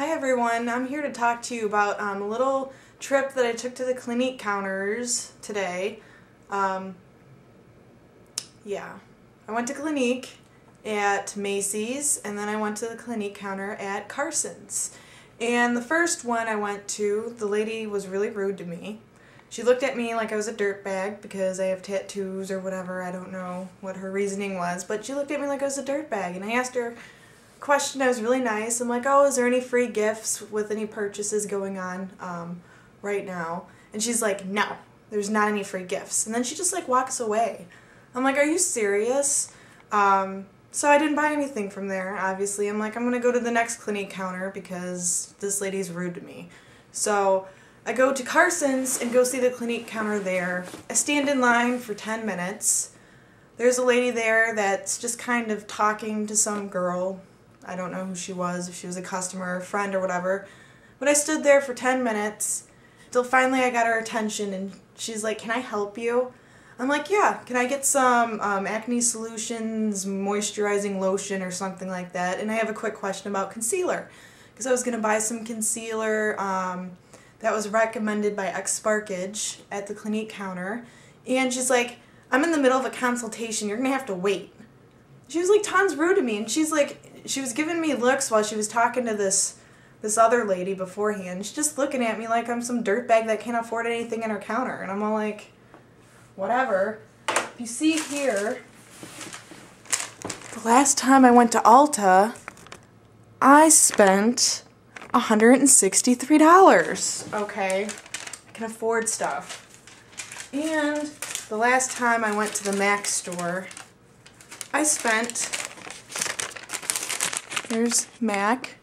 Hi everyone, I'm here to talk to you about a little trip that I took to the Clinique counters today. Yeah, I went to Clinique at Macy's and then I went to the Clinique counter at Carson's. And the first one I went to, the lady was really rude to me. She looked at me like I was a dirtbag because I have tattoos or whatever. I don't know what her reasoning was, but she looked at me like I was a dirtbag, and I asked her question. I was really nice. I'm like, oh, is there any free gifts with any purchases going on right now? And she's like, no, there's not any free gifts. And then she just like walks away. I'm like, are you serious? So I didn't buy anything from there, obviously. I'm like, I'm going to go to the next Clinique counter because this lady's rude to me. So I go to Carson's and go see the Clinique counter there. I stand in line for 10 minutes. There's a lady there that's just kind of talking to some girl. I don't know who she was, if she was a customer or a friend or whatever. But I stood there for 10 minutes till finally I got her attention and she's like, can I help you? I'm like, yeah, can I get some acne solutions, moisturizing lotion or something like that? And I have a quick question about concealer. Because I was going to buy some concealer that was recommended by Sparkage at the Clinique counter. And she's like, I'm in the middle of a consultation, you're going to have to wait. She was like tons rude to me, and she's like, she was giving me looks while she was talking to this other lady beforehand. She's just looking at me like I'm some dirtbag that can't afford anything in her counter. And I'm all like, whatever. If you see here, the last time I went to Ulta, I spent $163. Okay, I can afford stuff. And the last time I went to the MAC store, I spent, here's MAC,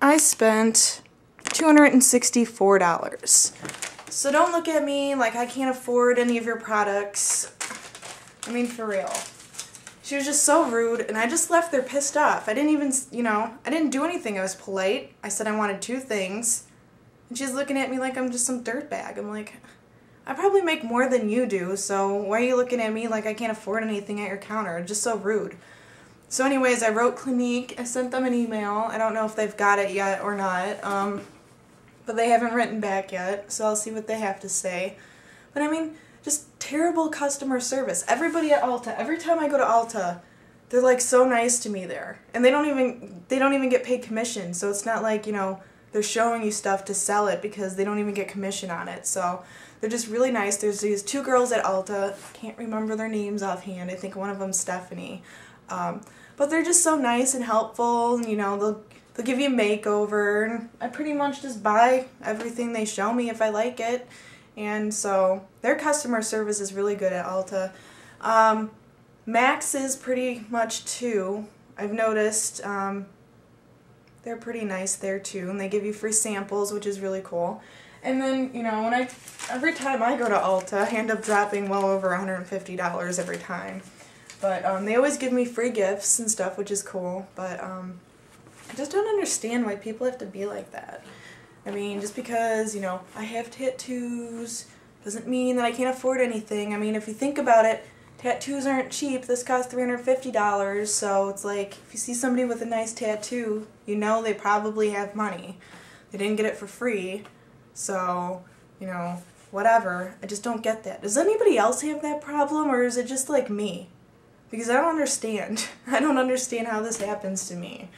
I spent $264. So don't look at me like I can't afford any of your products. I mean, for real. She was just so rude, and I just left there pissed off. I didn't even, I didn't do anything. I was polite. I said I wanted 2 things. And she's looking at me like I'm just some dirtbag. I'm like, I probably make more than you do, so why are you looking at me like I can't afford anything at your counter? Just so rude. So anyways, I wrote Clinique. I sent them an email. I don't know if they've got it yet or not, but they haven't written back yet, so I'll see what they have to say. But I mean, just terrible customer service. Everybody at Ulta, every time I go to Ulta, they're like so nice to me there. And they don't even get paid commission, so it's not like, they're showing you stuff to sell it because they don't even get commission on it. So they're just really nice. There's these 2 girls at Ulta. Can't remember their names offhand. I think one of them's Stephanie. But they're just so nice and helpful, and they'll give you a makeover, and I pretty much just buy everything they show me if I like it. And so their customer service is really good at Ulta. Max is pretty much too. I've noticed they're pretty nice there too, and they give you free samples, which is really cool. And then, every time I go to Ulta, I end up dropping well over $150 every time. But they always give me free gifts and stuff, which is cool. But I just don't understand why people have to be like that. I mean, just because, I have tattoos doesn't mean that I can't afford anything. I mean, if you think about it, tattoos aren't cheap. This costs $350, so it's like, if you see somebody with a nice tattoo, they probably have money. They didn't get it for free, so, whatever. I just don't get that. Does anybody else have that problem, or is it just like me? Because I don't understand. I don't understand how this happens to me.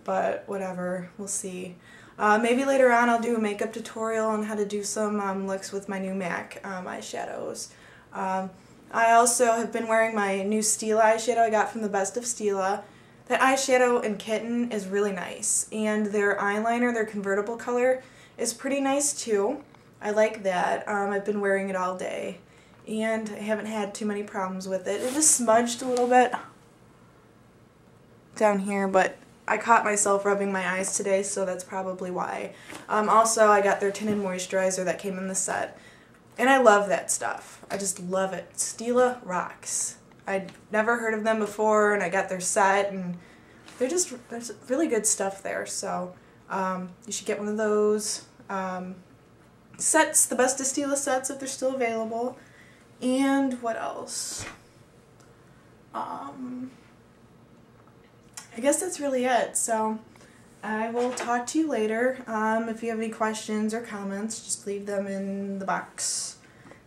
But whatever, we'll see. Maybe later on I'll do a makeup tutorial on how to do some looks with my new MAC eyeshadows. I also have been wearing my new Stila eyeshadow I got from the Best of Stila. That eyeshadow in Kitten is really nice. And their eyeliner, their convertible color, is pretty nice too. I like that. I've been wearing it all day. And I haven't had too many problems with it. It just smudged a little bit down here, but I caught myself rubbing my eyes today, so that's probably why. Also, I got their tinted moisturizer that came in the set. And I love that stuff. I just love it. Stila rocks. I'd never heard of them before, and I got their set, and there's really good stuff there. So you should get one of those sets, the Best of Stila sets, if they're still available. And what else? I guess that's really it. So I will talk to you later. If you have any questions or comments, just leave them in the box.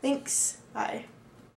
Thanks. Bye.